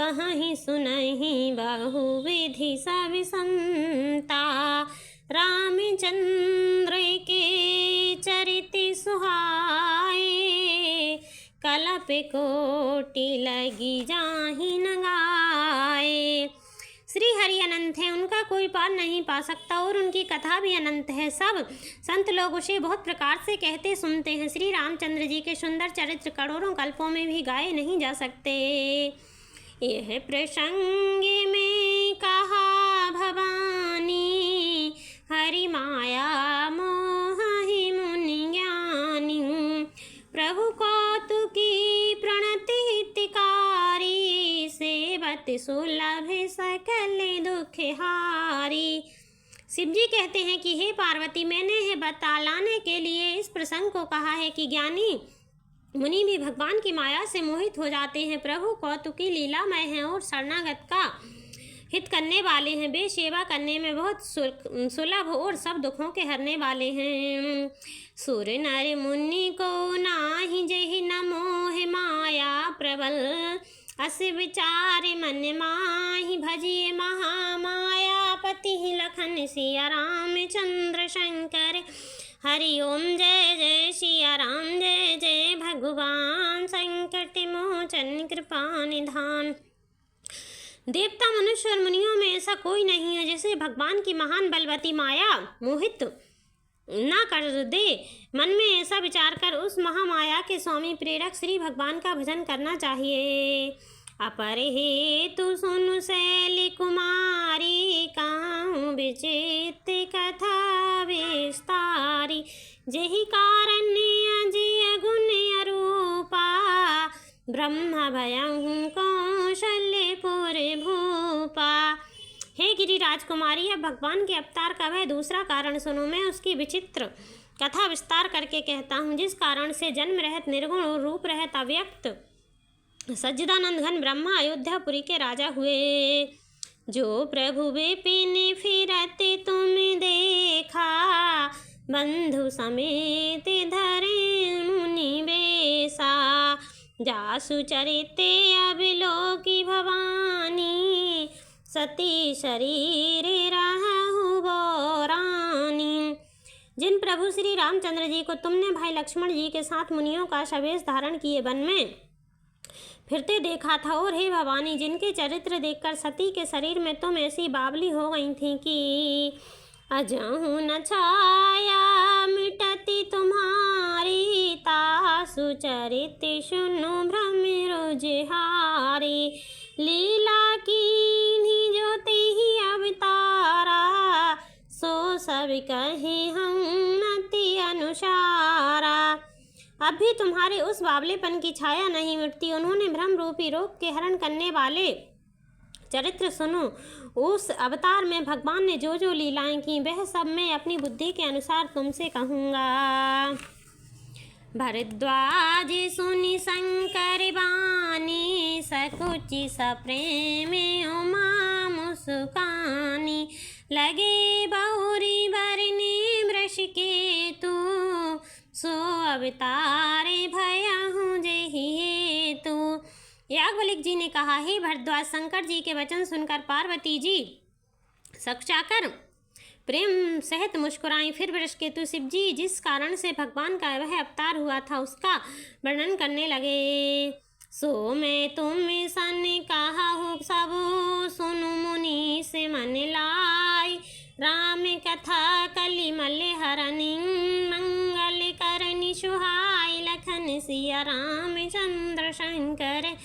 कहीं सुनहि बहुविधि सब संता। रामचंद्र के चरित सुहाए, कलप कोटि लगी जाहि न गाए। श्री हरि अनंत है, उनका कोई पार नहीं पा सकता और उनकी कथा भी अनंत है। सब संत लोग उसे बहुत प्रकार से कहते सुनते हैं। श्री रामचंद्र जी के सुंदर चरित्र करोड़ों कल्पों में भी गाए नहीं जा सकते। यह प्रसंग में कहा भवानी, हरि माया मोहि मुनि ज्ञानी। प्रभु कौतुकी प्रणति हितकारी, सेवत सुलभ सकल दुख हारी। शिव जी कहते हैं कि हे पार्वती, मैंने है बतलाने के लिए इस प्रसंग को कहा है कि ज्ञानी मुनि भी भगवान की माया से मोहित हो जाते हैं। प्रभु कौतुकी लीलामय हैं और शरणागत का हित करने वाले हैं। वे सेवा करने में बहुत सुलभ और सब दुखों के हरने वाले हैं। सुर नर मुनि को नाही जेहि न मोह माया प्रबल, अस विचार मन माहि भजिए महामाया पति लखन सिया रामचंद्र शंकर। हरि ओम जय जय सिया राम, जय जय भगवान संकट मोचन कृपा निधान। देवता मनुष्य और मुनियों में ऐसा कोई नहीं है जिसे भगवान की महान बलवती माया मोहित ना कर दे। मन में ऐसा विचार कर उस महामाया के स्वामी प्रेरक श्री भगवान का भजन करना चाहिए। अपर हेतु सुनु शैल कुमारी, काहू विचित्र कथा विस्तारी। जेहि कारण अजय गुण अरूपा, ब्रह्म भयं कौशल्यपुर भूपा। हे गिरिराज कुमारी, अब भगवान के अवतार का वह दूसरा कारण सुनो। मैं उसकी विचित्र कथा विस्तार करके कहता हूँ, जिस कारण से जन्म रहित निर्गुण और रूप रहित अव्यक्त सज्जदानंद घन ब्रह्मा अयोध्यापुरी के राजा हुए। जो प्रभु विपिन फिरते तुम देखा, बंधु समेत धरे मुनि बेसा। जासु चरिते अभिलोकी भवानी, सती शरीर रहु रानी। जिन प्रभु श्री रामचंद्र जी को तुमने भाई लक्ष्मण जी के साथ मुनियों का शवेश धारण किए वन में फिरते देखा था, और हे भवानी, जिनके चरित्र देखकर सती के शरीर में तुम ऐसी बावली हो गई थी कि अजहु न छाया मिटती तुम्हारी। तासु चरित सुनु भ्रम रोजहारी, लीला की ज्योति ही अवतारा। सो सब कहे हम मति अनुसारा। अब भी तुम्हारे उस बावलेपन की छाया नहीं मिटती। उन्होंने भ्रम रूपी रोग के हरण करने वाले चरित्र सुनो। उस अवतार में भगवान ने जो जो लीलाएं की, वह सब मैं अपनी बुद्धि के अनुसार तुमसे कहूँगा। भरद्वाज सुनि शंकर बानी, सकुचि सप्रेम उमा मुस्कानी। लगे बहुरी बरने वृष के तू, सो अवतारे भयहु जेहि हेतु। याज्ञवल्क्य जी ने कहा, हे भरद्वाज, शंकर जी के वचन सुनकर पार्वती जी सक्चाकर प्रेम सहित मुस्कुराई। फिर वृषकेतु शिव जी जिस कारण से भगवान का वह अवतार हुआ था उसका वर्णन करने लगे। सो मैं तुम सन कहा हूँ सब सुनु मुनि से मन लाई। राम कथा कलिमल हरनि, मंगल करनि सुहाई। लखन सिया रामचंद्र शंकर।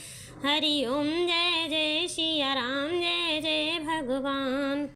हरि ओम जय जय सिया राम, जय जय भगवान।